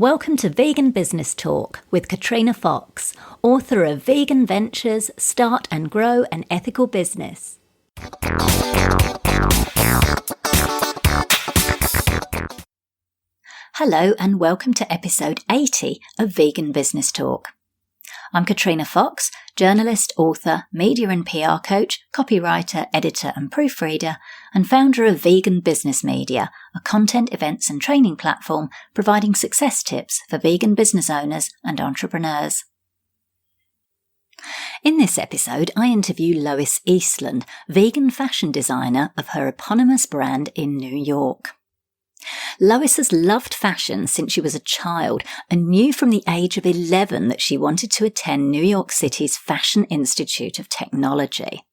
Welcome to Vegan Business Talk with Katrina Fox, author of Vegan Ventures, Start and Grow an Ethical Business. Hello and welcome to episode 80 of Vegan Business Talk. I'm Katrina Fox, journalist, author, media and PR coach, copywriter, editor and proofreader, and founder of Vegan Business Media, a content, events and training platform providing success tips for vegan business owners and entrepreneurs. In this episode, I interview Lois Eastlund, vegan fashion designer of her eponymous brand in New York. Lois has loved fashion since she was a child and knew from the age of 11 that she wanted to attend New York City's Fashion Institute of Technology.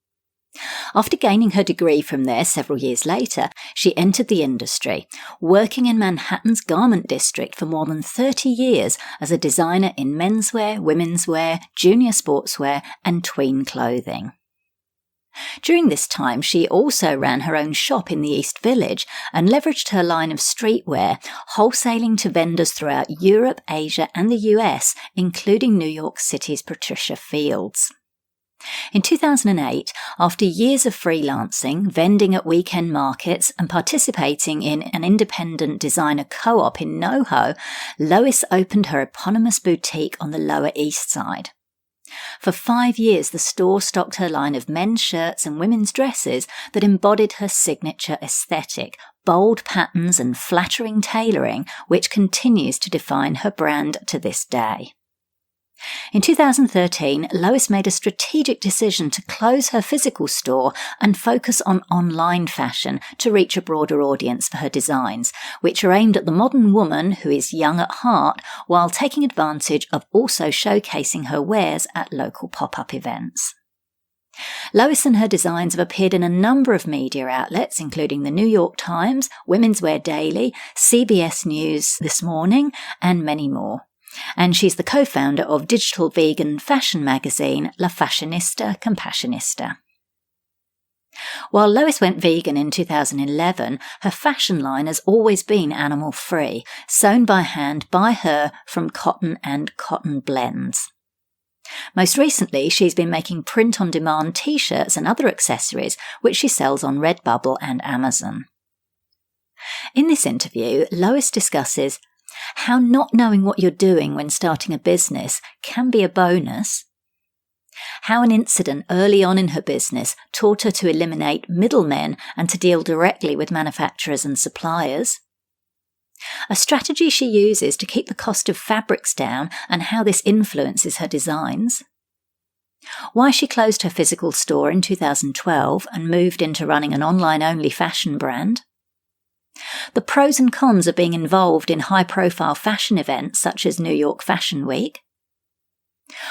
After gaining her degree from there several years later, she entered the industry, working in Manhattan's garment district for more than 30 years as a designer in menswear, womenswear, junior sportswear and tween clothing. During this time, she also ran her own shop in the East Village and leveraged her line of streetwear, wholesaling to vendors throughout Europe, Asia and the US, including New York City's Patricia Fields. In 2008, after years of freelancing, vending at weekend markets and participating in an independent designer co-op in NoHo, Lois opened her eponymous boutique on the Lower East Side. For 5 years, the store stocked her line of men's shirts and women's dresses that embodied her signature aesthetic, bold patterns and flattering tailoring, which continues to define her brand to this day. In 2013, Lois made a strategic decision to close her physical store and focus on online fashion to reach a broader audience for her designs, which are aimed at the modern woman who is young at heart while taking advantage of also showcasing her wares at local pop-up events. Lois and her designs have appeared in a number of media outlets, including the New York Times, Women's Wear Daily, CBS News This Morning, and many more. And she's the co-founder of digital vegan fashion magazine La Fashionista Compassionista. While Lois went vegan in 2011, her fashion line has always been animal-free, sewn by hand by her from cotton and cotton blends. Most recently, she's been making print-on-demand t-shirts and other accessories, which she sells on Redbubble and Amazon. In this interview, Lois discusses how not knowing what you're doing when starting a business can be a bonus, how an incident early on in her business taught her to eliminate middlemen and to deal directly with manufacturers and suppliers, a strategy she uses to keep the cost of fabrics down and how this influences her designs, why she closed her physical store in 2012 and moved into running an online-only fashion brand, the pros and cons of being involved in high-profile fashion events such as New York Fashion Week,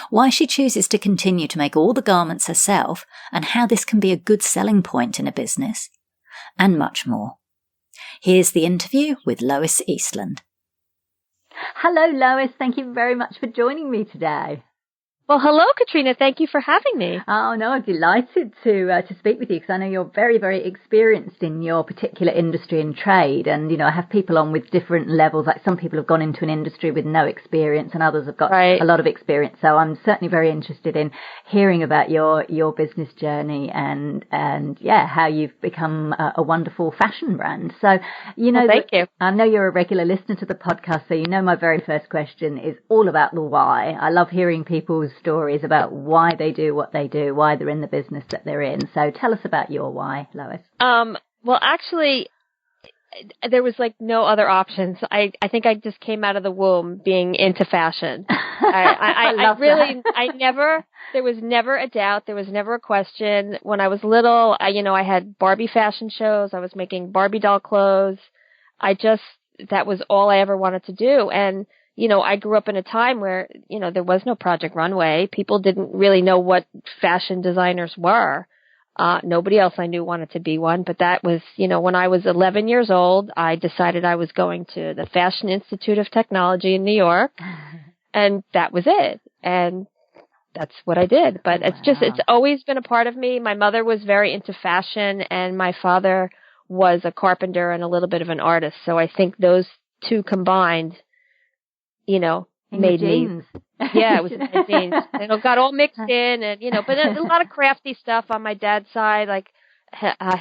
why she chooses to continue to make all the garments herself and how this can be a good selling point in a business, and much more. Here's the interview with Lois Eastlund. Hello, Lois. Thank you very much for joining me today. Well, hello, Katrina. Thank you for having me. Oh, no, I'm delighted to speak with you because I know you're very, very experienced in your particular industry and trade. And, I have people on with different levels. Like some people have gone into an industry with no experience and others have got a lot of experience. So I'm certainly very interested in hearing about your business journey and how you've become a wonderful fashion brand. So, thank you. I know you're a regular listener to the podcast, so my very first question is all about the why. I love hearing people's stories about why they do what they do, why they're in the business that they're in. So tell us about your why, Lois. Well, actually, there was no other options. I think I just came out of the womb being into fashion. There was never a doubt. There was never a question. When I was little, I had Barbie fashion shows. I was making Barbie doll clothes. That was all I ever wanted to do. And I grew up in a time where, there was no Project Runway. People didn't really know what fashion designers were. Nobody else I knew wanted to be one, but that was, when I was 11 years old, I decided I was going to the Fashion Institute of Technology in New York, and that was it. And that's what I did. But it's always been a part of me. My mother was very into fashion, and my father was a carpenter and a little bit of an artist. So I think those two combined in made your genes. me. Yeah, it was in my genes. And it got all mixed in, and but a lot of crafty stuff on my dad's side. Like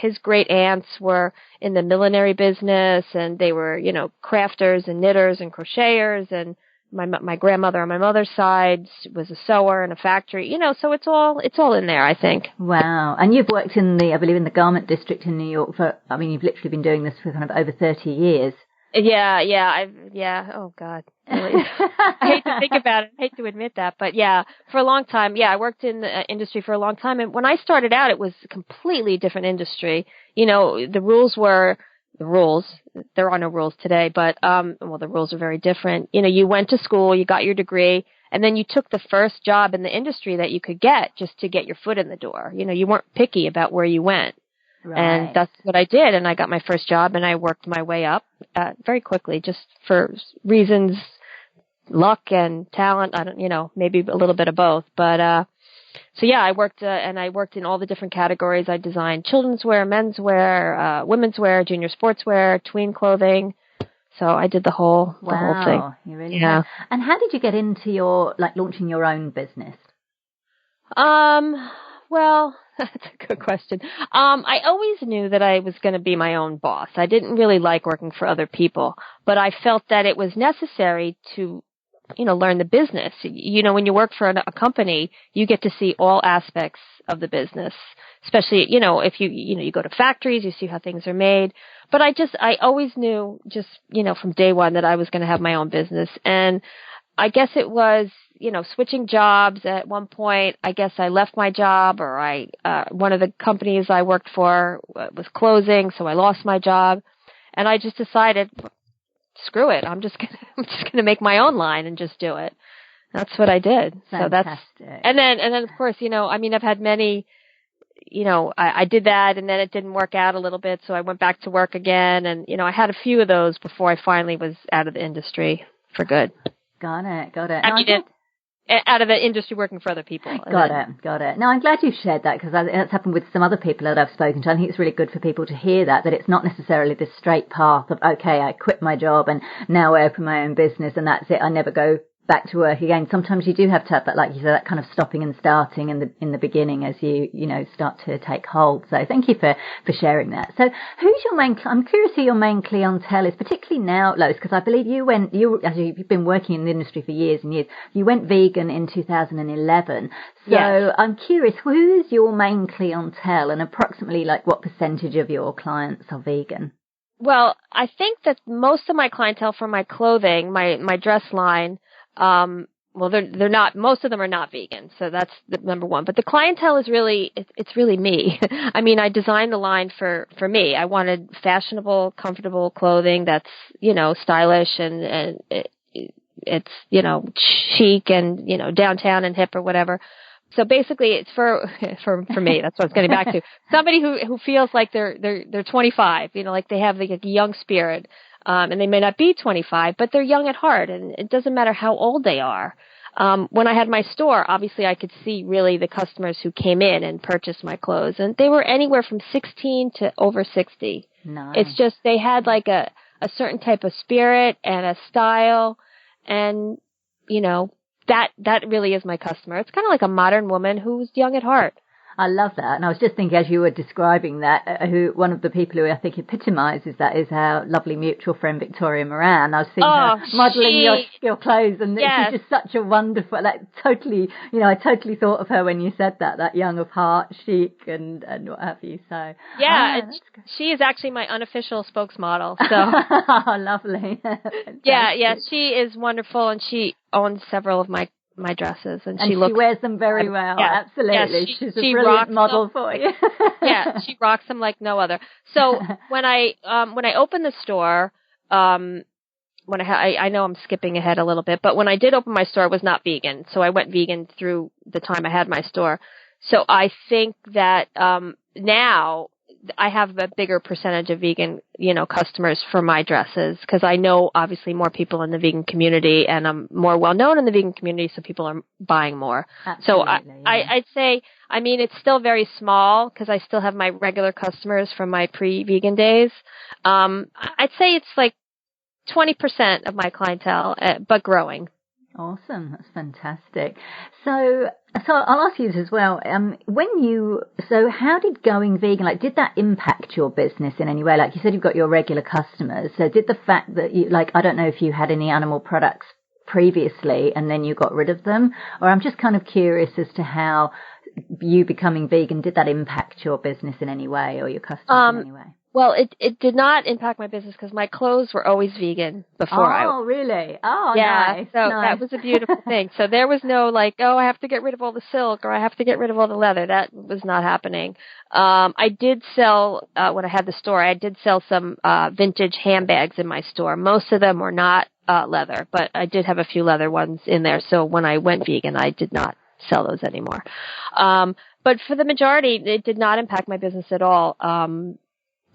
his great aunts were in the millinery business, and they were crafters and knitters and crocheters, and my grandmother on my mother's side was a sewer in a factory. So it's all in there, I think. Wow. And you've worked I believe in the garment district in New York you've literally been doing this for kind of over 30 years. Yeah. Oh God, really. I hate to think about it. I hate to admit that, but yeah, for a long time. Yeah, I worked in the industry for a long time, and when I started out, it was a completely different industry. The rules were the rules. There are no rules today, but the rules are very different. You went to school, you got your degree, and then you took the first job in the industry that you could get just to get your foot in the door. You weren't picky about where you went. Right. And that's what I did. And I got my first job, and I worked my way up very quickly, just for reasons, luck and talent. I don't, maybe a little bit of both. But so yeah, I worked in all the different categories. I designed children's wear, men's wear, women's wear, junior sportswear, tween clothing. So I did the whole thing. Wow, you really have. And how did you get into launching your own business? Well, that's a good question. I always knew that I was going to be my own boss. I didn't really like working for other people, but I felt that it was necessary to, learn the business. When you work for a company, you get to see all aspects of the business, especially, if you go to factories, you see how things are made. But I always knew from day one that I was going to have my own business. And I guess it was, switching jobs at one point. I guess I left my job, or one of the companies I worked for was closing, so I lost my job, and I just decided, screw it. I'm just gonna make my own line and just do it. That's what I did. Fantastic. So and then of course, I've had many. I did that, and then it didn't work out a little bit, so I went back to work again, and I had a few of those before I finally was out of the industry for good. Got it. Out of the industry working for other people. Got it. Now, I'm glad you shared that, because it's happened with some other people that I've spoken to. I think it's really good for people to hear that it's not necessarily this straight path of, okay, I quit my job and now I open my own business and that's it. I never go back to work again. Sometimes you do have to have that, like you said, that kind of stopping and starting in the beginning as you start to take hold. So thank you for sharing that. So who's your main? I'm curious who your main clientele is, particularly now, Lois, because I believe you've been working in the industry for years and years. You went vegan in 2011. So yes. I'm curious, who is your main clientele, and approximately what percentage of your clients are vegan? Well, I think that most of my clientele for my clothing, my dress line, they're not, most of them are not vegan. So that's the number one. But the clientele is really, it's really me. I mean, I designed the line for me. I wanted fashionable, comfortable clothing that's, stylish and it's, chic and, downtown and hip or whatever. So basically it's for me. That's what I was getting back to. Somebody who feels like they're 25, like they have a young spirit. And they may not be 25, but they're young at heart, and it doesn't matter how old they are. When I had my store, obviously I could see really the customers who came in and purchased my clothes, and they were anywhere from 16 to over 60. Nice. It's just they had a certain type of spirit and a style, and that really is my customer. It's kind of like a modern woman who's young at heart. I love that. And I was just thinking, as you were describing that, one of the people who I think epitomizes that is our lovely mutual friend, Victoria Moran. I was seeing her modeling your clothes, and yes. She's just such a wonderful, totally, I totally thought of her when you said that young of heart, chic and what have you. So yeah, she is actually my unofficial spokesmodel. So oh, lovely. yeah, she is wonderful, and she owns several of my dresses, and she wears them very well. Yeah, absolutely. Yeah, she's a brilliant model for you. Yeah, she rocks them like no other. So when I opened the store, I know I'm skipping ahead a little bit, but when I did open my store, it was not vegan. So I went vegan through the time I had my store. So I think that now I have a bigger percentage of vegan, customers for my dresses, because I know obviously more people in the vegan community, and I'm more well known in the vegan community, so people are buying more. Absolutely, so I'd say, it's still very small because I still have my regular customers from my pre-vegan days. I'd say it's 20% of my clientele, but growing. Awesome. That's fantastic. So I'll ask you this as well. How did going vegan, like, did that impact your business in any way? Like you said, you've got your regular customers. So did the fact that you, like, I don't know if you had any animal products previously and then you got rid of them, or I'm just kind of curious as to how you becoming vegan, did that impact your business in any way or your customers in any way? Well, it did not impact my business because my clothes were always vegan before Oh, really? Oh, yeah, nice. so nice. that was a beautiful thing. So there was no like, oh, I have to get rid of all the silk or I have to get rid of all the leather. That was not happening. I did sell, when I had the store, I did sell some vintage handbags in my store. Most of them were not leather, but I did have a few leather ones in there. So when I went vegan, I did not sell those anymore. But for the majority, it did not impact my business at all.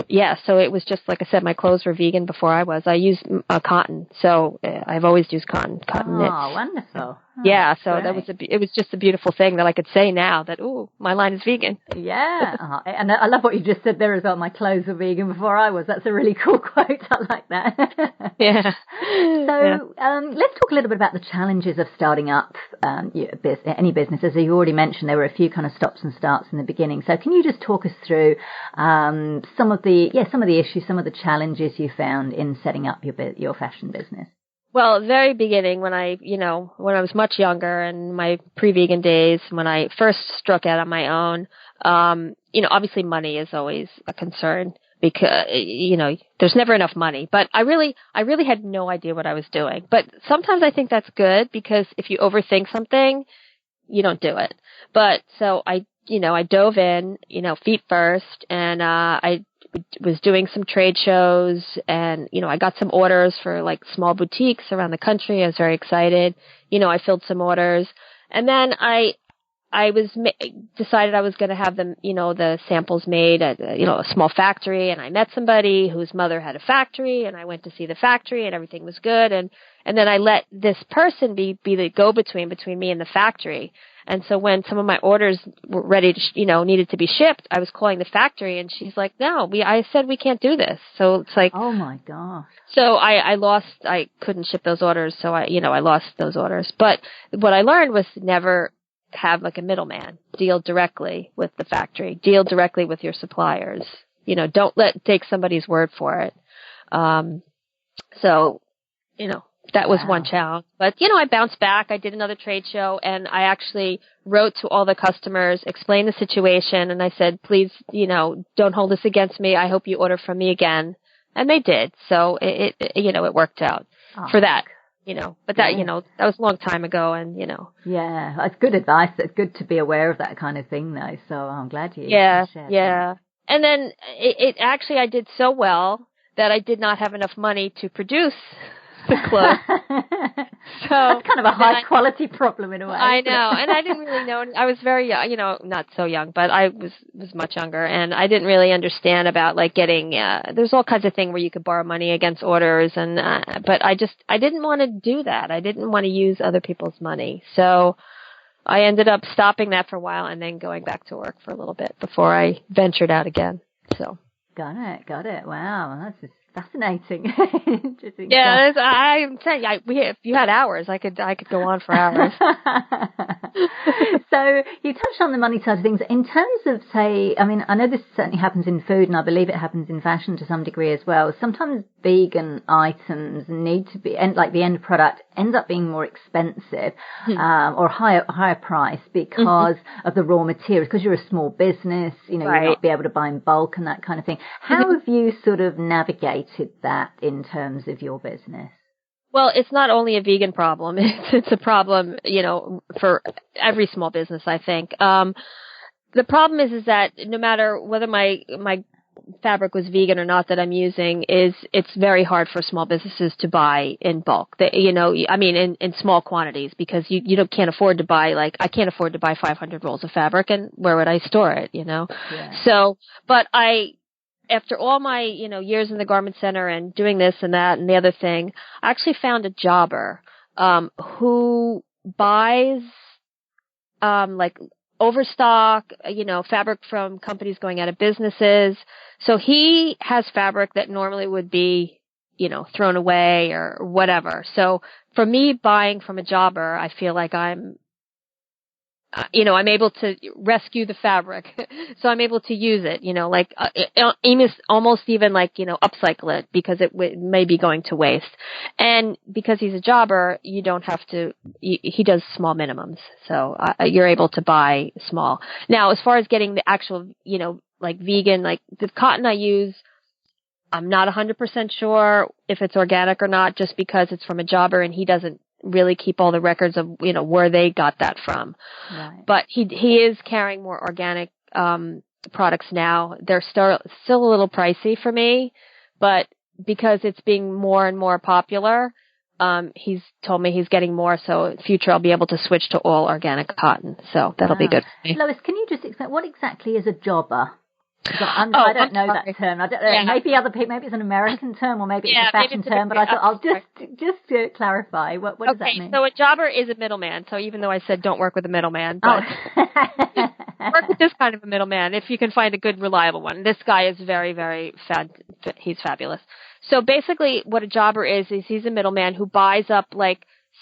Yeah, so it was just, like I said, my clothes were vegan before I was. I used cotton, so I've always used cotton knits. Oh, wonderful. Oh, yeah, so great. it was just a beautiful thing that I could say now that, ooh, my line is vegan. Yeah, and I love what you just said there as well. My clothes were vegan before I was. That's a really cool quote. I like that. Yeah. So let's talk a little bit about the challenges of starting up any business. As you already mentioned, there were a few kind of stops and starts in the beginning. So can you just talk us through some of the issues, some of the challenges you found in setting up your fashion business? Well, very beginning, when I was much younger, in my pre-vegan days, when I first struck out on my own, obviously money is always a concern because, there's never enough money. But I really had no idea what I was doing. But sometimes I think that's good because if you overthink something, you don't do it. But so I dove in, feet first, and I was doing some trade shows, and I got some orders for like small boutiques around the country. I was very excited. I filled some orders, and then I decided I was going to have them, the samples made at a small factory, and I met somebody whose mother had a factory, and I went to see the factory, and everything was good, and then I let this person be the go-between between me and the factory. And so when some of my orders were ready to, needed to be shipped, I was calling the factory, and she's like, no, I said we can't do this. So it's like, oh my gosh. So I couldn't ship those orders. So I lost those orders. But what I learned was never have like a middleman. Deal directly with the factory. Deal directly with your suppliers. Don't take somebody's word for it. That was one challenge. But, I bounced back. I did another trade show, and I actually wrote to all the customers, explained the situation, and I said, please, don't hold this against me. I hope you order from me again. And they did. So it worked out for that. But that, that was a long time ago, and, Yeah, that's good advice. It's good to be aware of that kind of thing, though. So I'm glad you shared that. And then I did so well that I did not have enough money to produce the clothes. So that's kind of a high quality problem in a way. I know, and I didn't really know. I was very young, not so young, but I was much younger, and I didn't really understand about like getting. There's all kinds of things where you could borrow money against orders, and but I didn't want to do that. I didn't want to use other people's money, so I ended up stopping that for a while and then going back to work for a little bit before I ventured out again. So. Got it. Wow, that's just fascinating. Interesting. Yeah, I'm saying, if you had hours, I could go on for hours. So you touched on the money side of things. In terms of, say, I mean, I know this certainly happens in food, and I believe it happens in fashion to some degree as well. Sometimes vegan items need to be, and like the end product ends up being more expensive or higher price because of the raw materials. Because you're a small business, you'll not be able to buy in bulk and that kind of thing. How have you sort of navigated that in terms of your business? Well, it's not only a vegan problem. It's a problem, for every small business, I think. The problem is that no matter whether my fabric was vegan or not that I'm using, it's very hard for small businesses to buy in bulk. In small quantities, because you can't afford to buy, I can't afford to buy 500 rolls of fabric, and where would I store it, Yeah. So, but after all my, years in the garment center and doing this and that and the other thing, I actually found a jobber, who buys, overstock, fabric from companies going out of businesses. So he has fabric that normally would be, thrown away or whatever. So for me, buying from a jobber, I feel like I'm able to rescue the fabric. So I'm able to use it, almost even upcycle it because it may be going to waste. And because he's a jobber, you don't have to, he does small minimums. So you're able to buy small. Now, as far as getting the actual, vegan, the cotton I use, I'm not 100% sure if it's organic or not just because it's from a jobber and he doesn't really keep all the records of, where they got that from. Right. But he is carrying more organic, products now. They're still a little pricey for me, but because it's being more and more popular, he's told me he's getting more. So in future I'll be able to switch to all organic cotton. So that'll be good for me. Lois, can you just explain what exactly is a jobber? I don't know that term. I don't know. Yeah. Maybe other people. Maybe it's an American term, or maybe it's a fashion term. But I thought I'll just clarify. What does that mean? So a jobber is a middleman. So even though I said don't work with a middleman, but work with this kind of a middleman if you can find a good, reliable one. This guy is very, very he's fabulous. So basically, what a jobber is he's a middleman who buys up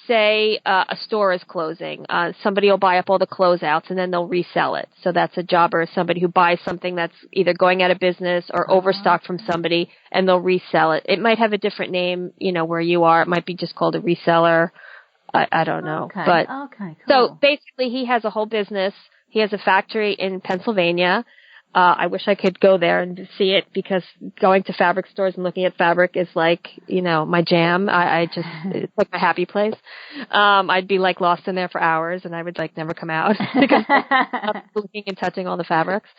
say a store is closing. Somebody will buy up all the closeouts and then they'll resell it. So that's a jobber, somebody who buys something that's either going out of business or overstocked from somebody and they'll resell it. It might have a different name, where you are. It might be just called a reseller. I don't know. Okay. But cool. So basically he has a whole business. He has a factory in Pennsylvania. I wish I could go there and see it because going to fabric stores and looking at fabric is my jam. It's like my happy place. I'd be lost in there for hours and I would never come out because I'm looking and touching all the fabrics.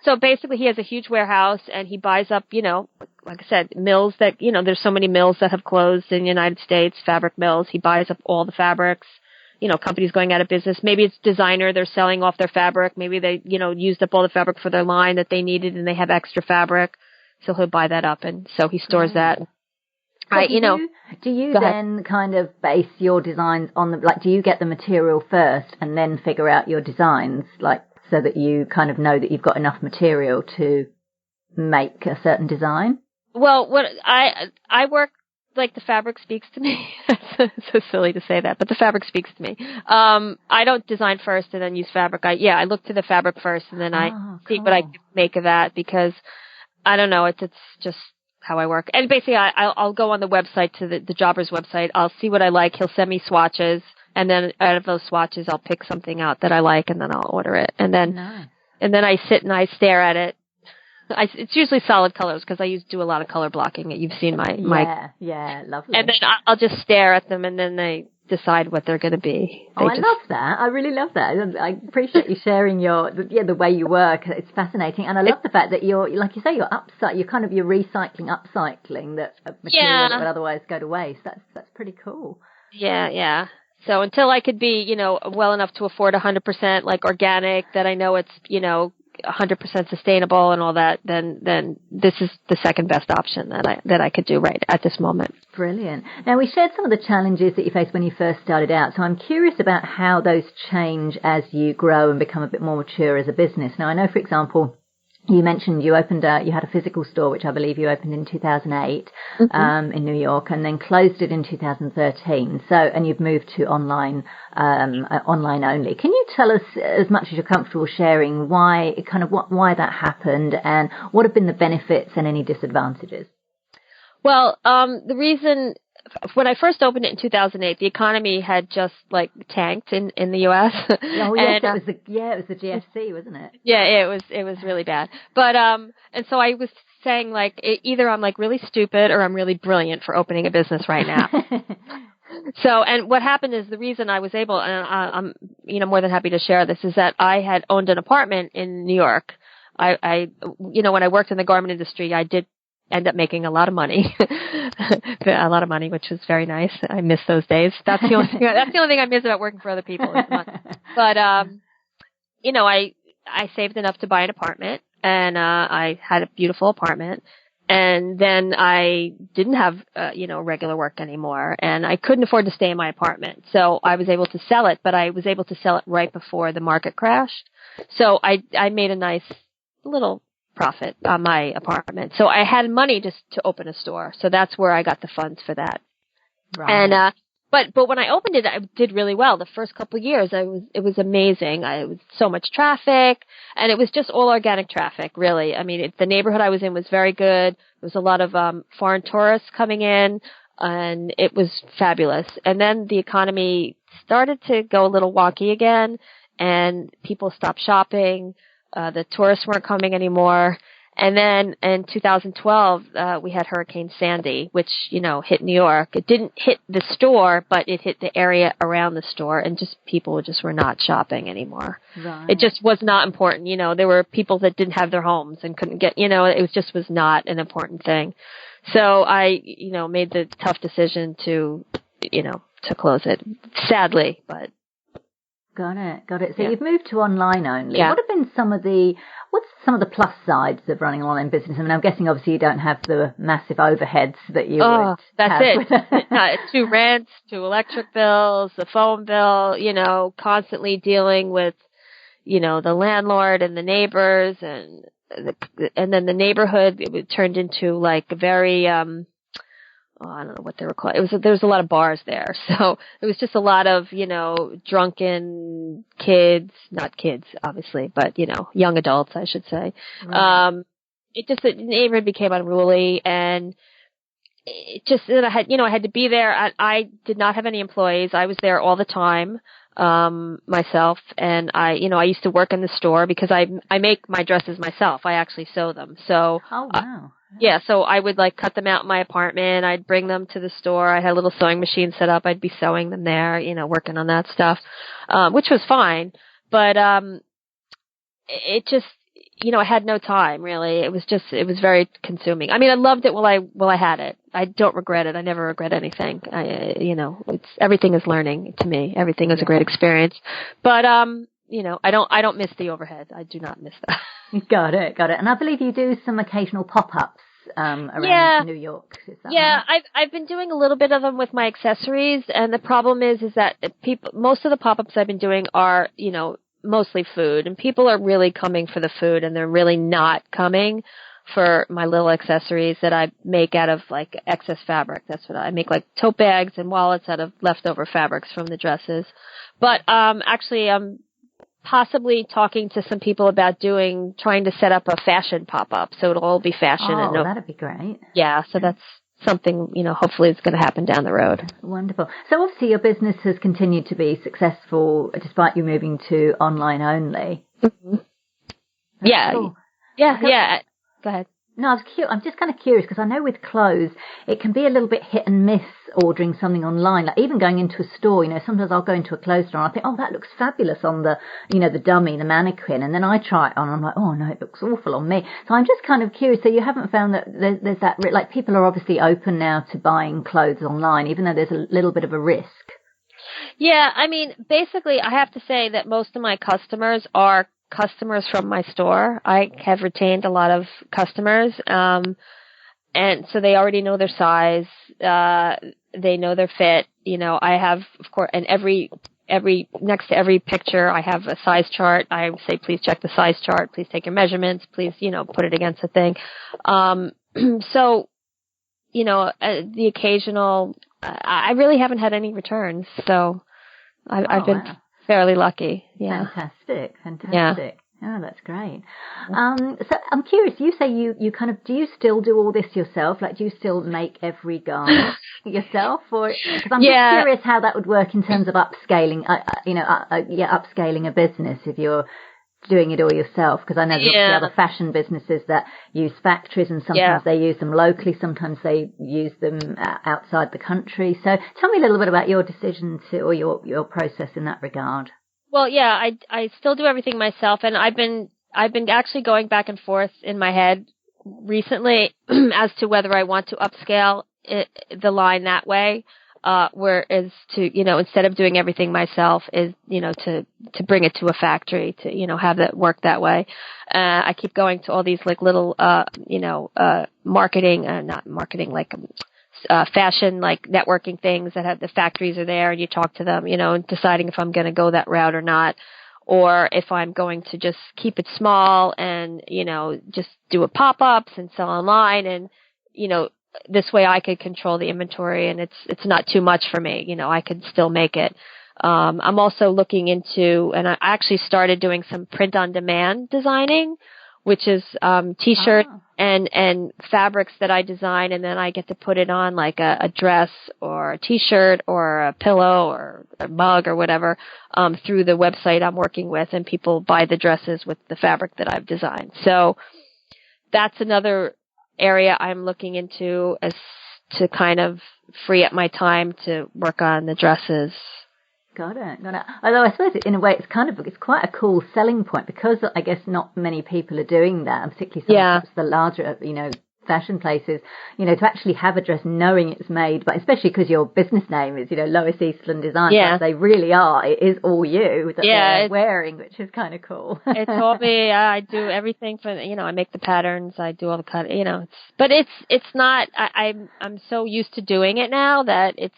So basically he has a huge warehouse and he buys up, like I said, mills that, there's so many mills that have closed in the United States, fabric mills. He buys up all the fabrics. Companies going out of business. Maybe it's designer. They're selling off their fabric. Maybe they, used up all the fabric for their line that they needed and they have extra fabric. So he'll buy that up. And so he stores that. So do you then kind of base your designs on do you get the material first and then figure out your designs, so that you kind of know that you've got enough material to make a certain design? Well, what I work, the fabric speaks to me. It's so silly to say that, but the fabric speaks to me. I don't design first and then use fabric. I look to the fabric first and then I see what I can make of that because I don't know. It's just how I work. And basically I'll go on the website to the jobber's website. I'll see what I like. He'll send me swatches and then out of those swatches, I'll pick something out that I like and then I'll order it. And then I sit and I stare at it. It's usually solid colors because I do a lot of color blocking. You've seen my lovely. And then I'll just stare at them and then they decide what they're going to be. I love that. I really love that. I appreciate you sharing the way you work. It's fascinating, and I love the fact that you're, like you say, you're recycling, upcycling that material that would otherwise go to waste. That's pretty cool. Yeah. So until I could be, well enough to afford 100% organic, that I know it's, 100% sustainable and all that, then this is the second best option that I could do right at this moment. Brilliant. Now, we shared some of the challenges that you faced when you first started out, so I'm curious about how those change as you grow and become a bit more mature as a business. Now, I know, for example, you mentioned you had a physical store, which I believe you opened in 2008 in New York, and then closed it in 2013. And you've moved to online only. Can you tell us, as much as you're comfortable sharing, why that happened, and what have been the benefits and any disadvantages? Well, the reason. When I first opened it in 2008, the economy had just tanked in the U.S. Oh yes, it was the GFC, wasn't it? Yeah, it was really bad. But and so I was saying either I'm really stupid or I'm really brilliant for opening a business right now. So, and what happened is the reason I was able, and I'm more than happy to share this, is that I had owned an apartment in New York. I when I worked in the garment industry, I did end up making a lot of money, which was very nice. I miss those days. That's the only thing I miss about working for other people is the money. But, I saved enough to buy an apartment and, I had a beautiful apartment. And then I didn't have, regular work anymore and I couldn't afford to stay in my apartment. So I was able to sell it, but I was able to sell it right before the market crashed. So I made a nice little profit on my apartment. So I had money just to open a store. So that's where I got the funds for that. Right. And, but when I opened it, I did really well. The first couple of years, it was amazing. It was so much traffic, and it was just all organic traffic, really. I mean, the neighborhood I was in was very good. There was a lot of foreign tourists coming in, and it was fabulous. And then the economy started to go a little wonky again, and people stopped shopping. The tourists weren't coming anymore. And then in 2012, we had Hurricane Sandy, which, hit New York. It didn't hit the store, but it hit the area around the store, and people just were not shopping anymore. Right. It just was not important. There were people that didn't have their homes and couldn't get, it just was not an important thing. So I, made the tough decision to close it, sadly, but. Got it. So you've moved to online only. Yeah. What have been what's some of the plus sides of running an online business? I mean, I'm guessing obviously you don't have the massive overheads that you would that's have. it. 2 rents, 2 electric bills, the phone bill, constantly dealing with, the landlord and the neighbors and then the neighborhood, it turned into like a very, I don't know what they were called. There was a lot of bars there. So it was just a lot of, drunken kids, not kids, obviously, but, young adults, I should say. Right. The neighborhood became unruly, and I had to be there. I did not have any employees. I was there all the time, myself. And I used to work in the store because I make my dresses myself. I actually sew them. So. Oh, wow. Yeah, so I would cut them out in my apartment. I'd bring them to the store. I had a little sewing machine set up. I'd be sewing them there, working on that stuff, which was fine. But it just, I had no time really. It was very consuming. I mean, I loved it while I had it. I don't regret it. I never regret anything. Everything is learning to me. Everything is a great experience. But I don't miss the overhead. I do not miss that. Got it. And I believe you do some occasional pop-ups around New York. Is that right? I've been doing a little bit of them with my accessories, and the problem is that most of the pop-ups I've been doing are, mostly food, and people are really coming for the food, and they're really not coming for my little accessories that I make out of excess fabric. That's what I make, tote bags and wallets out of leftover fabrics from the dresses. But actually, I'm possibly talking to some people about trying to set up a fashion pop-up, so it'll all be fashion. Oh, that'd be great. Yeah, so that's something, hopefully it's going to happen down the road. Wonderful. So obviously your business has continued to be successful despite you moving to online only. Mm-hmm. Yeah. Cool. Yeah. Go ahead. No, I'm just kind of curious because I know with clothes, it can be a little bit hit and miss ordering something online. Like even going into a store, sometimes I'll go into a clothes store and I think, oh, that looks fabulous on the, the dummy, the mannequin. And then I try it on and I'm like, oh no, it looks awful on me. So I'm just kind of curious. So you haven't found that there's that, people are obviously open now to buying clothes online, even though there's a little bit of a risk. Yeah. I mean, basically I have to say that most of my customers are customers from my store. I have retained a lot of customers, and so they already know their size, they know their fit. I have, of course, and every next to every picture I have a size chart. I say, please check the size chart, please take your measurements, please, put it against the thing. So, the occasional, I really haven't had any returns, so I've been fairly lucky. Yeah. Fantastic. Yeah. Oh, that's great. So I'm curious, you say you kind of, do you still do all this yourself? Do you still make every garment yourself? Or, because I'm just curious how that would work in terms of upscaling, upscaling a business if you're doing it all yourself, because I know there's other fashion businesses that use factories and sometimes they use them locally, sometimes they use them outside the country. So tell me a little bit about your decision or your process in that regard. Well, yeah, I still do everything myself, and I've been actually going back and forth in my head recently as to whether I want to upscale the line that way. Whereas to, instead of doing everything myself is, to bring it to a factory to, have that work that way. I keep going to all these little, marketing, not marketing, fashion, networking things that have the factories are there and you talk to them, and deciding if I'm going to go that route or not. or if I'm going to just keep it small and, just do a pop-ups and sell online, and, this way I could control the inventory and it's not too much for me. I could still make it. I'm also looking into, and I actually started doing some print-on-demand designing, which is T-shirt and fabrics that I design, and then I get to put it on like a dress or a T-shirt or a pillow or a mug or whatever through the website I'm working with, and people buy the dresses with the fabric that I've designed. So that's another area I'm looking into as to kind of free up my time to work on the dresses. Got it. Although I suppose in a way it's quite a cool selling point, because I guess not many people are doing that, and particularly some of the larger, fashion places, to actually have a dress knowing it's made, but especially because your business name is, Lois Eastlund Design. Yeah. They really are. It is all you that they're wearing, which is kind of cool. It's all me. I do everything for, I make the patterns. I do all the cut, but it's not, I'm so used to doing it now that it's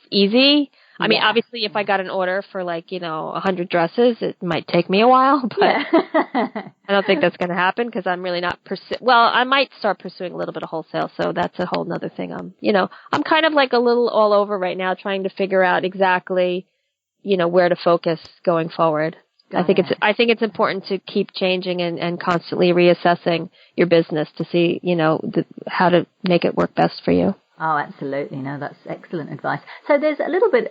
easy. I mean, obviously, if I got an order for 100 dresses, it might take me a while, but I don't think that's going to happen because I'm really not I might start pursuing a little bit of wholesale, so that's a whole nother thing. I'm kind of like a little all over right now, trying to figure out exactly, where to focus going forward. I think it's important to keep changing and constantly reassessing your business to see, how to make it work best for you. Oh, absolutely. No, that's excellent advice. So there's a little bit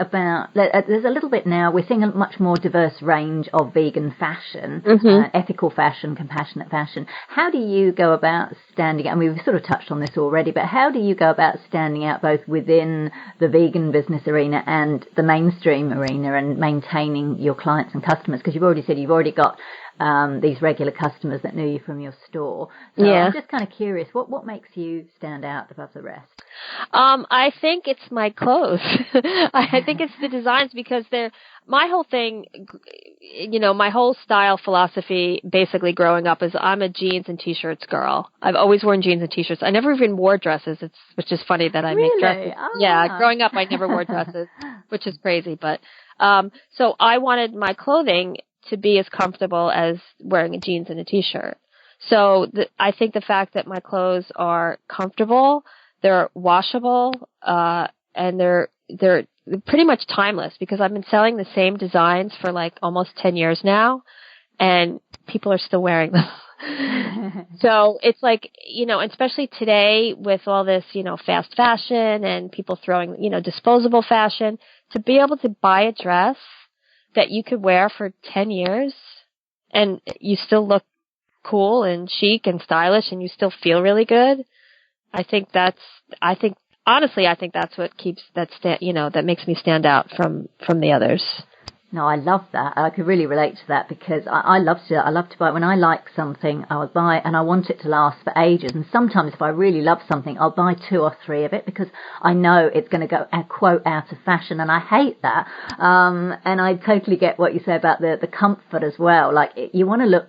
now, we're seeing a much more diverse range of vegan fashion, ethical fashion, compassionate fashion. How do you go about standing out? And we've sort of touched on this already, but how do you go about standing out both within the vegan business arena and the mainstream arena and maintaining your clients and customers? Because you've already said you've already got these regular customers that know you from your store. So I'm just kind of curious, what makes you stand out above the rest? I think it's my clothes. I think it's the designs, because my whole thing, my whole style philosophy basically growing up is I'm a jeans and t-shirts girl. I've always worn jeans and t-shirts. I never even wore dresses, which is funny that I make dresses. Oh. Yeah, growing up I never wore dresses, which is crazy. But so I wanted my clothing to be as comfortable as wearing a jeans and a t-shirt. So I think the fact that my clothes are comfortable, they're washable, and they're pretty much timeless, because I've been selling the same designs for almost 10 years now, and people are still wearing them. So it's especially today with all this, fast fashion and people throwing, disposable fashion, to be able to buy a dress that you could wear for 10 years and you still look cool and chic and stylish and you still feel really good. I think that's what keeps that makes me stand out from the others. No, I love that. I could really relate to that, because I love to buy. When I like something, I would buy, and I want it to last for ages. And sometimes if I really love something, I'll buy 2 or 3 of it, because I know it's going to go, quote, out of fashion. And I hate that. And I totally get what you say about the comfort as well. You want to look,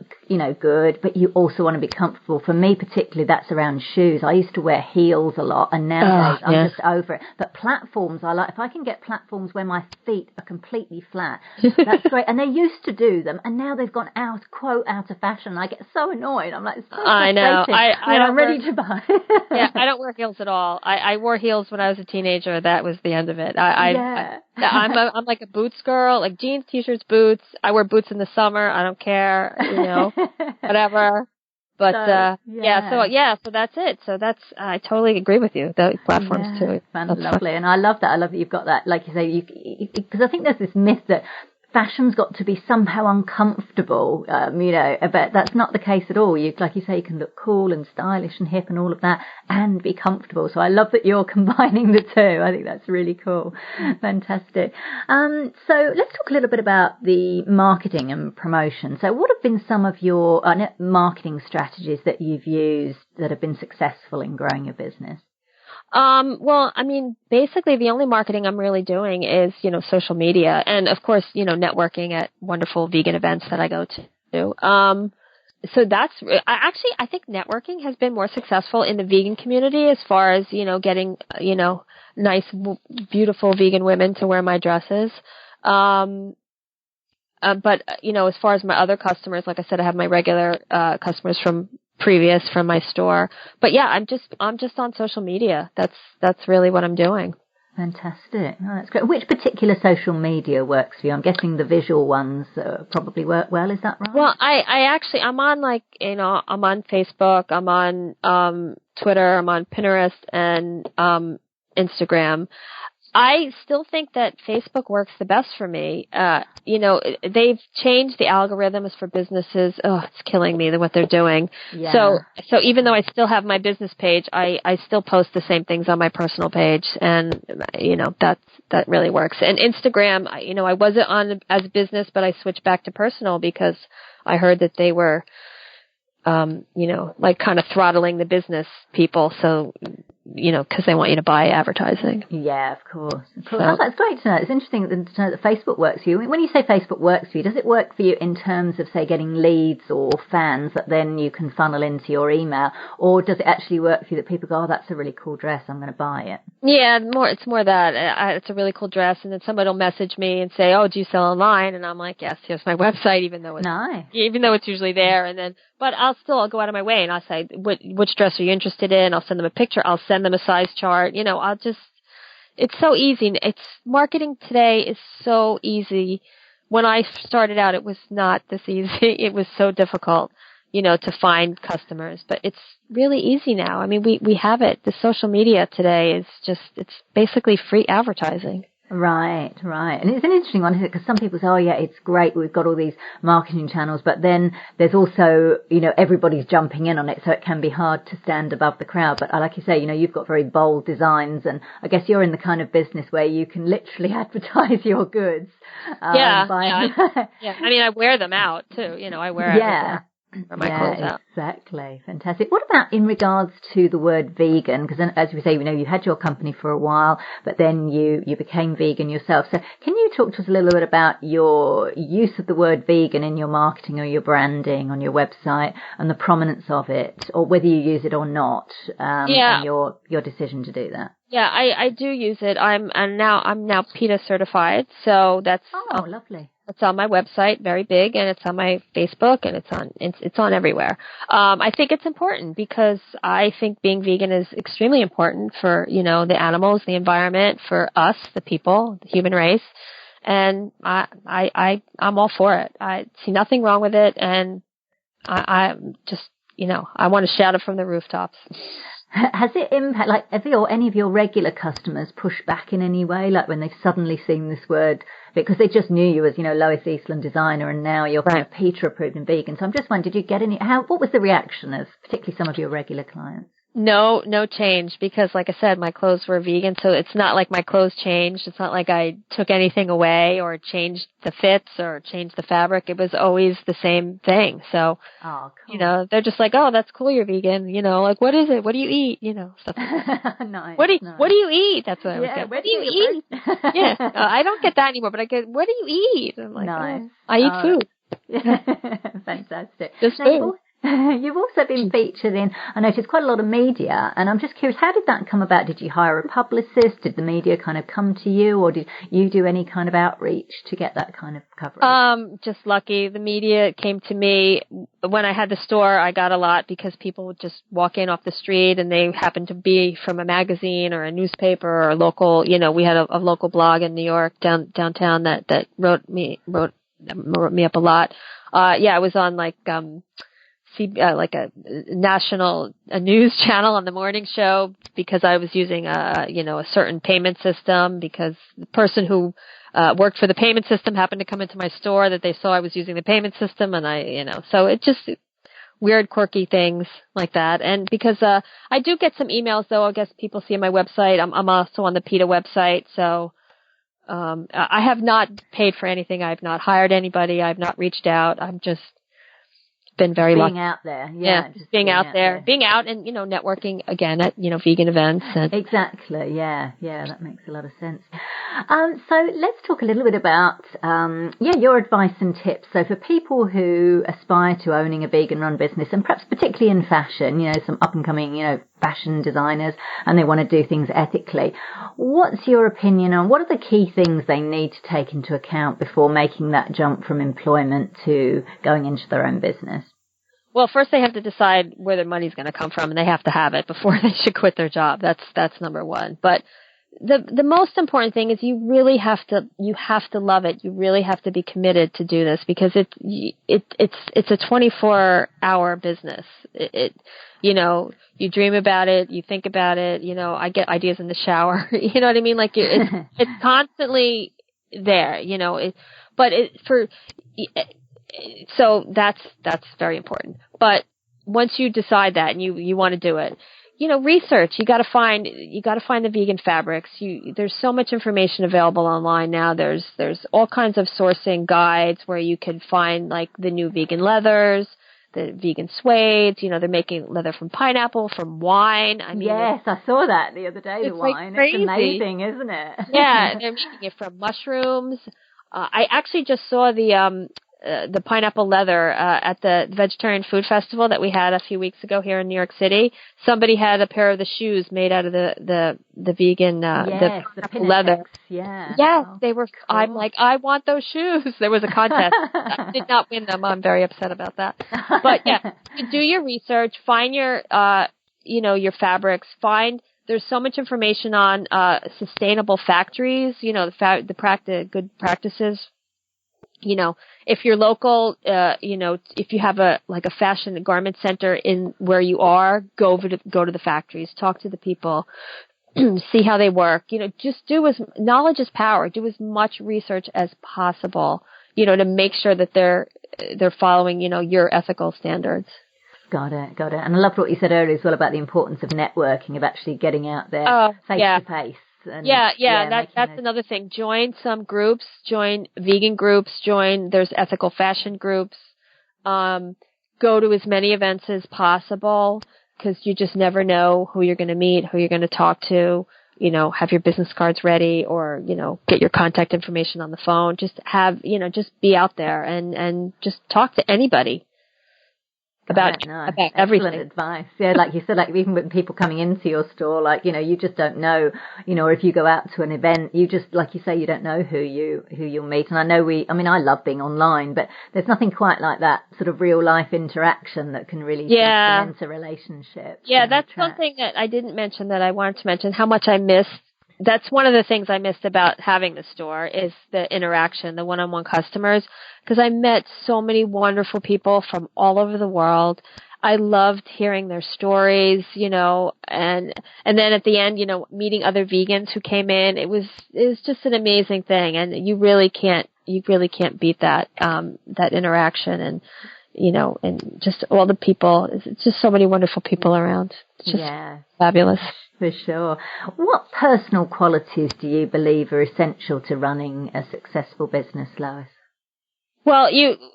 good, but you also want to be comfortable. For me particularly, that's around shoes. I used to wear heels a lot, and nowadays I'm just over it. But platforms, I like. If I can get platforms where my feet are completely flat, that's great. And they used to do them, and now they've gone out of fashion. I get so annoyed. I'm like, it's so I know. I'm ready to buy. Yeah, I don't wear heels at all. I wore heels when I was a teenager. That was the end of it. I'm like a boots girl, like jeans, t-shirts, boots. I wear boots in the summer. I don't care, whatever. But so that's it. So I totally agree with you. The platforms too. That's lovely, and I love that. I love that you've got that. Like you say, because I think there's this myth that fashion's got to be somehow uncomfortable, but that's not the case at all. Like you say, you can look cool and stylish and hip and all of that and be comfortable. So I love that you're combining the two. I think that's really cool. Fantastic. So let's talk a little bit about the marketing and promotion. So what have been some of your marketing strategies that you've used that have been successful in growing your business? Well, I mean, basically the only marketing I'm really doing is, social media and of course, networking at wonderful vegan events that I go to. So I think networking has been more successful in the vegan community as far as, getting, nice, beautiful vegan women to wear my dresses. but as far as my other customers, like I said, I have my regular customers from my store. But yeah, I'm just on social media. That's really what I'm doing. Fantastic. Oh, that's great. Which particular social media works for you? I'm guessing the visual ones probably work well. Is that right? Well, I'm on I'm on Facebook, I'm on Twitter, I'm on Pinterest and Instagram. I still think that Facebook works the best for me. They've changed the algorithms for businesses. Oh, it's killing me what they're doing. Yeah. So even though I still have my business page, I still post the same things on my personal page, and that really works. And Instagram, I wasn't on as business, but I switched back to personal because I heard that they were like kind of throttling the business people. So, because they want you to buy advertising. Yeah, of course. So, that's great to know. It's interesting to know that Facebook works for you. When you say Facebook works for you, does it work for you in terms of, say, getting leads or fans that then you can funnel into your email? Or does it actually work for you that people go, oh, that's a really cool dress, I'm going to buy it? Yeah, it's more that. It's a really cool dress, and then somebody will message me and say, oh, do you sell online? And I'm like, yes, here's my website, even though it's usually there. And then, but I'll go out of my way and I'll say, which dress are you interested in? I'll send them a picture. I'll send them a size chart. It's so easy. Marketing today is so easy. When I started out, it was not this easy. It was so difficult, to find customers, but it's really easy now. I mean, we have it. The social media today is it's basically free advertising. Right. And it's an interesting one, isn't it? Because some people say, oh yeah, it's great, we've got all these marketing channels, but then there's also, everybody's jumping in on it, so it can be hard to stand above the crowd. But like you say, you've got very bold designs, and I guess you're in the kind of business where you can literally advertise your goods. Yeah. I mean, I wear them out too. I wear my clothes out. Exactly. Fantastic. What about in regards to the word vegan? Because as we say, you had your company for a while, but then you became vegan yourself. So can you talk to us a little bit about your use of the word vegan in your marketing or your branding on your website and the prominence of it, or whether you use it or not, and your decision to do that? Yeah, I do use it. I'm now PETA certified, so that's lovely. It's on my website, very big, and it's on my Facebook, and it's on everywhere. I think it's important because I think being vegan is extremely important for the animals, the environment, for us, the people, the human race, and I'm all for it. I see nothing wrong with it, and I just I want to shout it from the rooftops. Has it impacted, have any of your regular customers pushed back in any way, like when they've suddenly seen this word, because they just knew you as, Lois Eastlund designer, and now you're kind of PETA approved and vegan. So I'm just wondering, did you get what was the reaction of particularly some of your regular clients? No change, because like I said, my clothes were vegan, so it's not like my clothes changed. It's not like I took anything away or changed the fits or changed the fabric. It was always the same thing. So, cool. They're just like, oh, that's cool, you're vegan. Like, what is it? What do you eat? Stuff like that. Nice. What do you eat? That's what I would get. What do you eat? Yeah. I don't get that anymore, but I get, what do you eat? I'm like, nice. I eat food. Fantastic. Just food. You've also been featured in, I noticed, quite a lot of media, and I'm just curious, how did that come about? Did you hire a publicist? Did the media kind of come to you, or did you do any kind of outreach to get that kind of coverage? Just lucky. The media came to me. When I had the store, I got a lot because people would just walk in off the street and they happened to be from a magazine or a newspaper or a local, we had a local blog in New York downtown that wrote me up a lot. I was on like a national news channel on the morning show because I was using a certain payment system, because the person who worked for the payment system happened to come into my store that they saw I was using the payment system, and so it just weird, quirky things like that. And because I do get some emails, though, I guess people see on my website. I'm also on the PETA website, so I have not paid for anything. I've not hired anybody. I've not reached out. I'm just been very lucky. Being out there. Just being out there. Being out and, networking again at, vegan events. Exactly. Yeah. That makes a lot of sense. So let's talk a little bit about, your advice and tips. So for people who aspire to owning a vegan run business, and perhaps particularly in fashion, some up and coming, fashion designers, and they want to do things ethically, what's your opinion on what are the key things they need to take into account before making that jump from employment to going into their own business? Well, first they have to decide where their money's going to come from, and they have to have it before they should quit their job. That's number one. But the most important thing is you have to love it. You really have to be committed to do this, because it's a 24-hour business. You dream about it, you think about it. I get ideas in the shower. You know what I mean? Like it's constantly there. So that's very important. But once you decide that and you want to do it, research. You got to find the vegan fabrics. There's so much information available online now. There's all kinds of sourcing guides where you can find like the new vegan leathers, the vegan suede. They're making leather from pineapple, from wine. Yes, I saw that the other day. The wine, like it's amazing, isn't it? Yeah, they're making it from mushrooms. I actually just saw the pineapple leather at the Vegetarian Food Festival that we had a few weeks ago here in New York City. Somebody had a pair of the shoes made out of the vegan the leather. Yeah. Yes, oh, they were. Cool. I'm like, I want those shoes. There was a contest. I did not win them. I'm very upset about that. But yeah, do your research. Find your your fabrics. There's so much information on sustainable factories. The good practices. If you're local, if you have a fashion garment center in where you are, go to the factories, talk to the people, see how they work. Just knowledge is power. Do as much research as possible, to make sure that they're following, your ethical standards. Got it. And I loved what you said earlier as well about the importance of networking, of actually getting out there face to face. That's another thing. Join some groups, join vegan groups, there's ethical fashion groups. Go to as many events as possible, because you just never know who you're going to meet, who you're going to talk to. Have your business cards ready, or, get your contact information on the phone. Just just be out there and just talk to anybody. About everything. Excellent advice. Yeah, like you said, like even with people coming into your store, you just don't know, or if you go out to an event, you just, like you say, you don't know who you'll meet. And I know I love being online, but there's nothing quite like that sort of real life interaction that can really cement a relationship. Yeah, that's something that I didn't mention that I wanted to mention, how much I missed. That's one of the things I missed about having the store, is the interaction, the one-on-one customers, because I met so many wonderful people from all over the world. I loved hearing their stories, and then at the end, meeting other vegans who came in. It was just an amazing thing, and you really can't beat that interaction, and and just all the people. It's just so many wonderful people around. It's just fabulous. For sure. What personal qualities do you believe are essential to running a successful business, Lois? Well,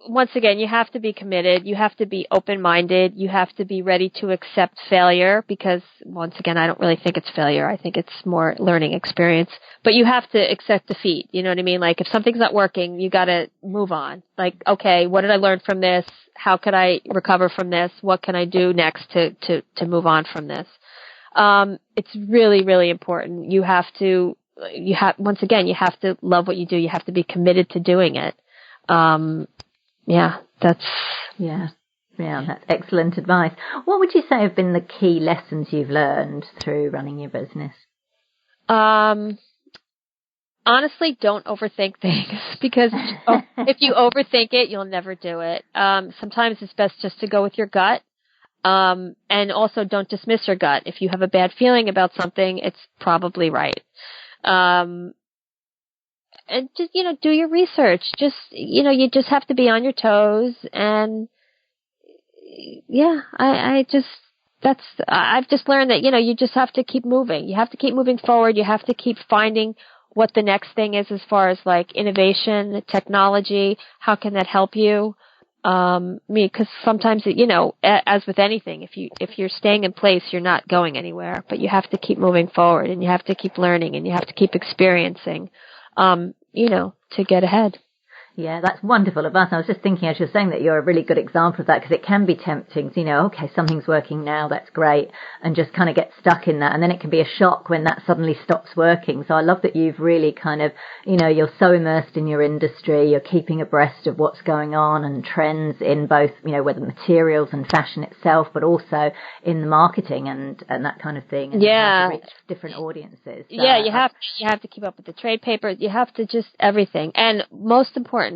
once again, you have to be committed. You have to be open-minded. You have to be ready to accept failure, because, once again, I don't really think it's failure. I think it's more learning experience. But you have to accept defeat. You know what I mean? Like, if something's not working, you got to move on. Like, okay, what did I learn from this? How could I recover from this? What can I do next to move on from this? It's really, really important. Once again, you have to love what you do. You have to be committed to doing it. That's excellent advice. What would you say have been the key lessons you've learned through running your business? Honestly, don't overthink things, because if you overthink it, you'll never do it. Sometimes it's best just to go with your gut. And also don't dismiss your gut. If you have a bad feeling about something, it's probably right. And just, do your research. Just, you just have to be on your toes. And I've just learned that, you just have to keep moving. You have to keep moving forward. You have to keep finding what the next thing is as far as like innovation, technology. How can that help you? Because sometimes, as with anything, if you're staying in place, you're not going anywhere. But you have to keep moving forward, and you have to keep learning, and you have to keep experiencing, to get ahead. Yeah, that's wonderful advice. I was just thinking as you're saying that you're a really good example of that, because it can be tempting to, okay, something's working now, that's great, and just kind of get stuck in that. And then it can be a shock when that suddenly stops working. So I love that you've really kind of, you're so immersed in your industry, you're keeping abreast of what's going on and trends in both, whether materials and fashion itself, but also in the marketing and that kind of thing. And how to reach different audiences. So, yeah, you have to keep up with the trade papers. You have to just everything. And most important,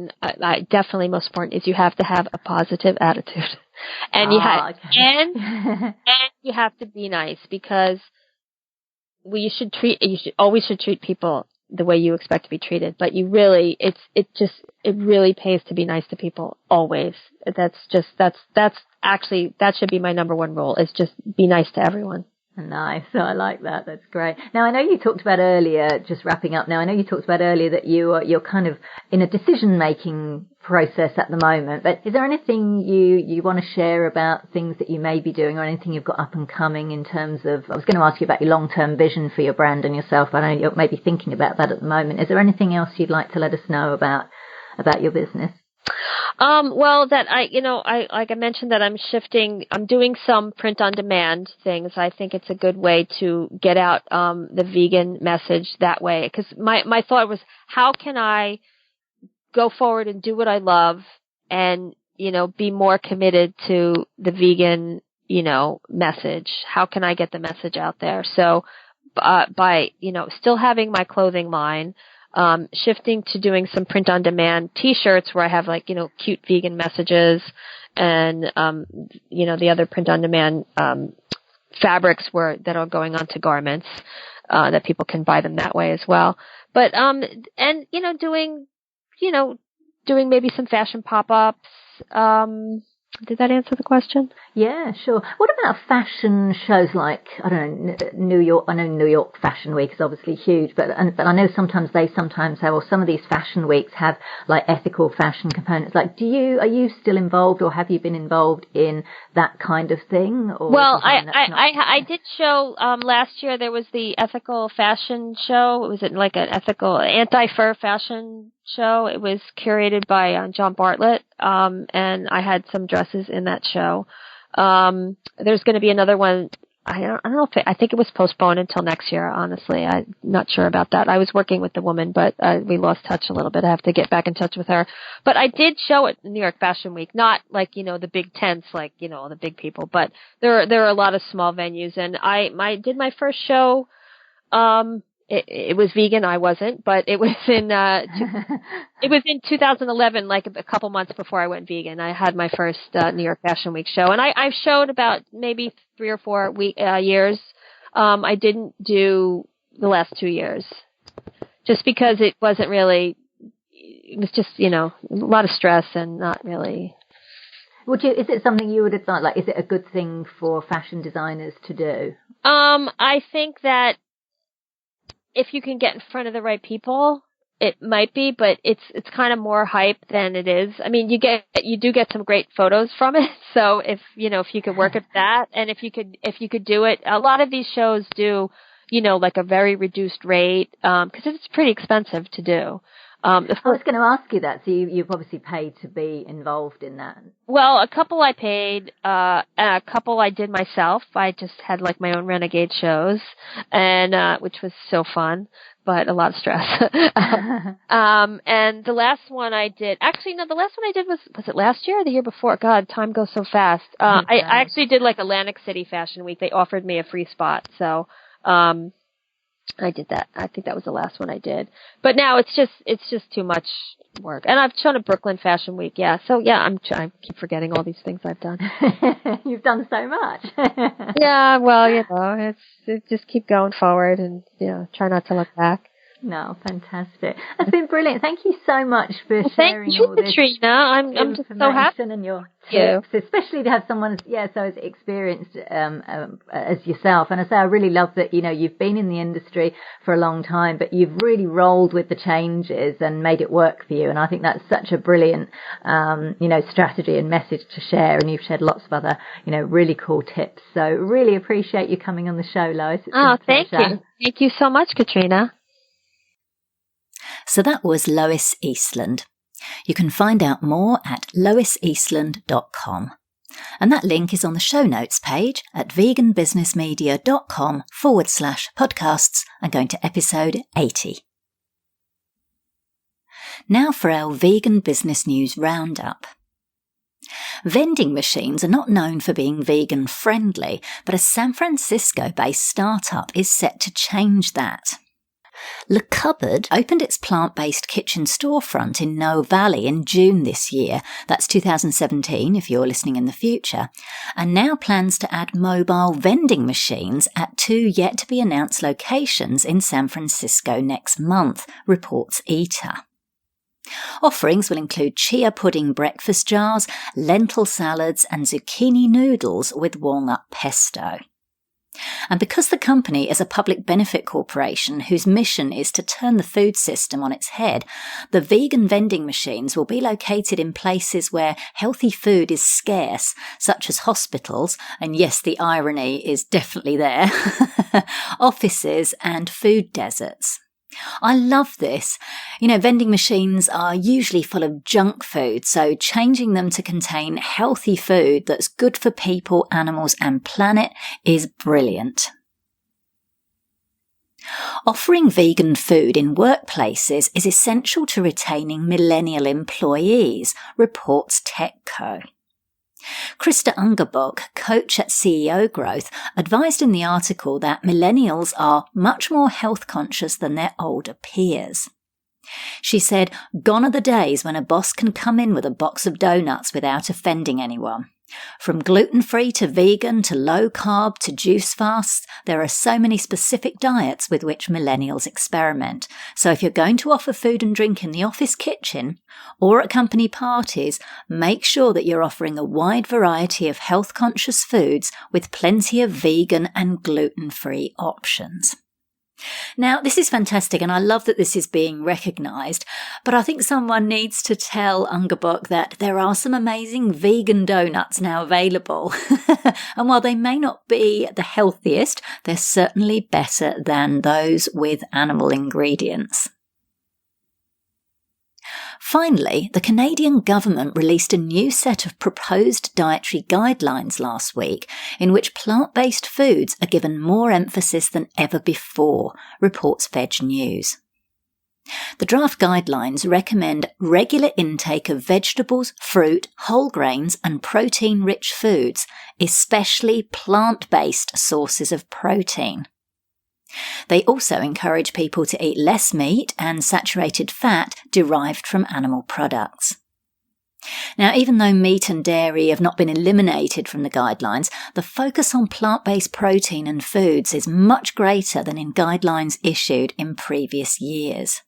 definitely most important is you have to have a positive attitude, and and you have to be nice, because you always treat people the way you expect to be treated. But it really pays to be nice to people always. That should be my number one rule, is just be nice to everyone. Nice. So I like that. That's great. Now, I know you talked about earlier, just wrapping up now, I know you talked about earlier that you're kind of in a decision-making process at the moment, but is there anything you want to share about things that you may be doing, or anything you've got up and coming in terms of, I was going to ask you about your long-term vision for your brand and yourself. I know you're maybe thinking about that at the moment. Is there anything else you'd like to let us know about your business? Well, that like I mentioned, that I'm doing some print on demand things. I think it's a good way to get out, the vegan message that way. Cause my thought was, how can I go forward and do what I love and, be more committed to the vegan, message? How can I get the message out there? So, by, still having my clothing line, shifting to doing some print on demand t-shirts where I have cute vegan messages, and, the other print on demand, fabrics that are going onto garments, that people can buy them that way as well. But, and, doing maybe some fashion pop-ups. Did that answer the question? Yeah, sure. What about fashion shows like, I don't know, New York? I know New York Fashion Week is obviously huge, but I know sometimes have, or some of these fashion weeks have like ethical fashion components. Like, are you still involved, or have you been involved in that kind of thing? Or well, I did show, last year there was the ethical fashion show. It was like an ethical anti-fur fashion show. It was curated by John Bartlett, and I had some dresses in that show. There's going to be another one. I don't know if I think it was postponed until next year. Honestly, I'm not sure about that. I was working with the woman, but we lost touch a little bit. I have to get back in touch with her. But I did show at New York Fashion Week, not like the big tents, like the big people, but there are a lot of small venues, and I did my first show. It was vegan. I wasn't, but it was in it was in 2011, like a couple months before I went vegan. I had my first New York Fashion Week show, and I've showed about maybe 3 or 4 years. I didn't do the last 2 years, just because it wasn't really. It was just a lot of stress and not really. Is it something you would advise? Like, is it a good thing for fashion designers to do? I think that if you can get in front of the right people, it might be, but it's kind of more hype than it is. I mean, you do get some great photos from it. So if you could work at that, and if you could do it, a lot of these shows do, like a very reduced rate, because it's pretty expensive to do. I was going to ask you that. So you've obviously paid to be involved in that. Well, a couple I paid, a couple I did myself. I just had like my own renegade shows, and which was so fun, but a lot of stress. And the last one I did, was it last year or the year before? God, time goes so fast. I actually did like Atlantic City Fashion Week. They offered me a free spot, so I did that. I think that was the last one I did. But now it's just too much work. And I've shown at Brooklyn Fashion Week, yeah. So yeah, I keep forgetting all these things I've done. You've done so much. Yeah, well, it's just keep going forward and try not to look back. No, fantastic. That's been brilliant. Thank you so much for sharing all this. Thank you, Katrina. I'm just so happy. And your tips, especially to have someone so as experienced as yourself. And I say I really love that, you've been in the industry for a long time, but you've really rolled with the changes and made it work for you. And I think that's such a brilliant, strategy and message to share. And you've shared lots of other, really cool tips. So really appreciate you coming on the show, Lois. Thank you. Thank you so much, Katrina. So that was Lois Eastlund. You can find out more at loiseastlund.com. And that link is on the show notes page at veganbusinessmedia.com/podcasts and going to episode 80. Now for our Vegan Business News Roundup. Vending machines are not known for being vegan friendly, but a San Francisco-based startup is set to change that. Le Cupboard opened its plant-based kitchen storefront in Noe Valley in June this year, that's 2017 if you're listening in the future, and now plans to add mobile vending machines at 2 yet-to-be-announced locations in San Francisco next month, reports Eater. Offerings will include chia pudding breakfast jars, lentil salads and zucchini noodles with walnut pesto. And because the company is a public benefit corporation whose mission is to turn the food system on its head, the vegan vending machines will be located in places where healthy food is scarce, such as hospitals, and yes, the irony is definitely there, offices and food deserts. I love this. Vending machines are usually full of junk food, so changing them to contain healthy food that's good for people, animals and planet is brilliant. Offering vegan food in workplaces is essential to retaining millennial employees, reports TechCo. Krista Ungerbock, coach at CEO Growth, advised in the article that millennials are much more health conscious than their older peers. She said, "Gone are the days when a boss can come in with a box of donuts without offending anyone. From gluten-free to vegan to low-carb to juice fasts, there are so many specific diets with which millennials experiment. So if you're going to offer food and drink in the office kitchen or at company parties, make sure that you're offering a wide variety of health-conscious foods with plenty of vegan and gluten-free options." Now, this is fantastic, and I love that this is being recognised, but I think someone needs to tell Ungerbock that there are some amazing vegan donuts now available. And while they may not be the healthiest, they're certainly better than those with animal ingredients. Finally, the Canadian government released a new set of proposed dietary guidelines last week in which plant-based foods are given more emphasis than ever before, reports Veg News. The draft guidelines recommend regular intake of vegetables, fruit, whole grains and protein-rich foods, especially plant-based sources of protein. They also encourage people to eat less meat and saturated fat derived from animal products. Now, even though meat and dairy have not been eliminated from the guidelines, the focus on plant-based protein and foods is much greater than in guidelines issued in previous years.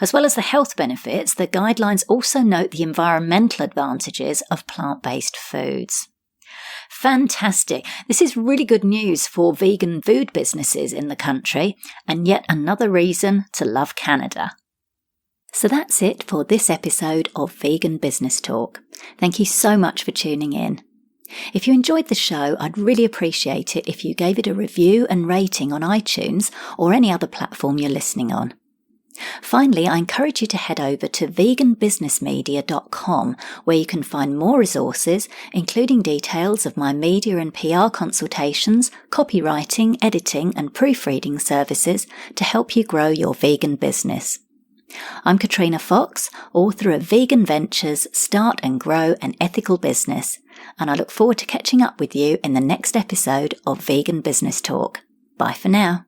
As well as the health benefits, the guidelines also note the environmental advantages of plant-based foods. Fantastic. This is really good news for vegan food businesses in the country, and yet another reason to love Canada. So that's it for this episode of Vegan Business Talk. Thank you so much for tuning in. If you enjoyed the show, I'd really appreciate it if you gave it a review and rating on iTunes or any other platform you're listening on. Finally, I encourage you to head over to veganbusinessmedia.com, where you can find more resources, including details of my media and PR consultations, copywriting, editing and proofreading services to help you grow your vegan business. I'm Katrina Fox, author of Vegan Ventures, Start and Grow an Ethical Business, and I look forward to catching up with you in the next episode of Vegan Business Talk. Bye for now.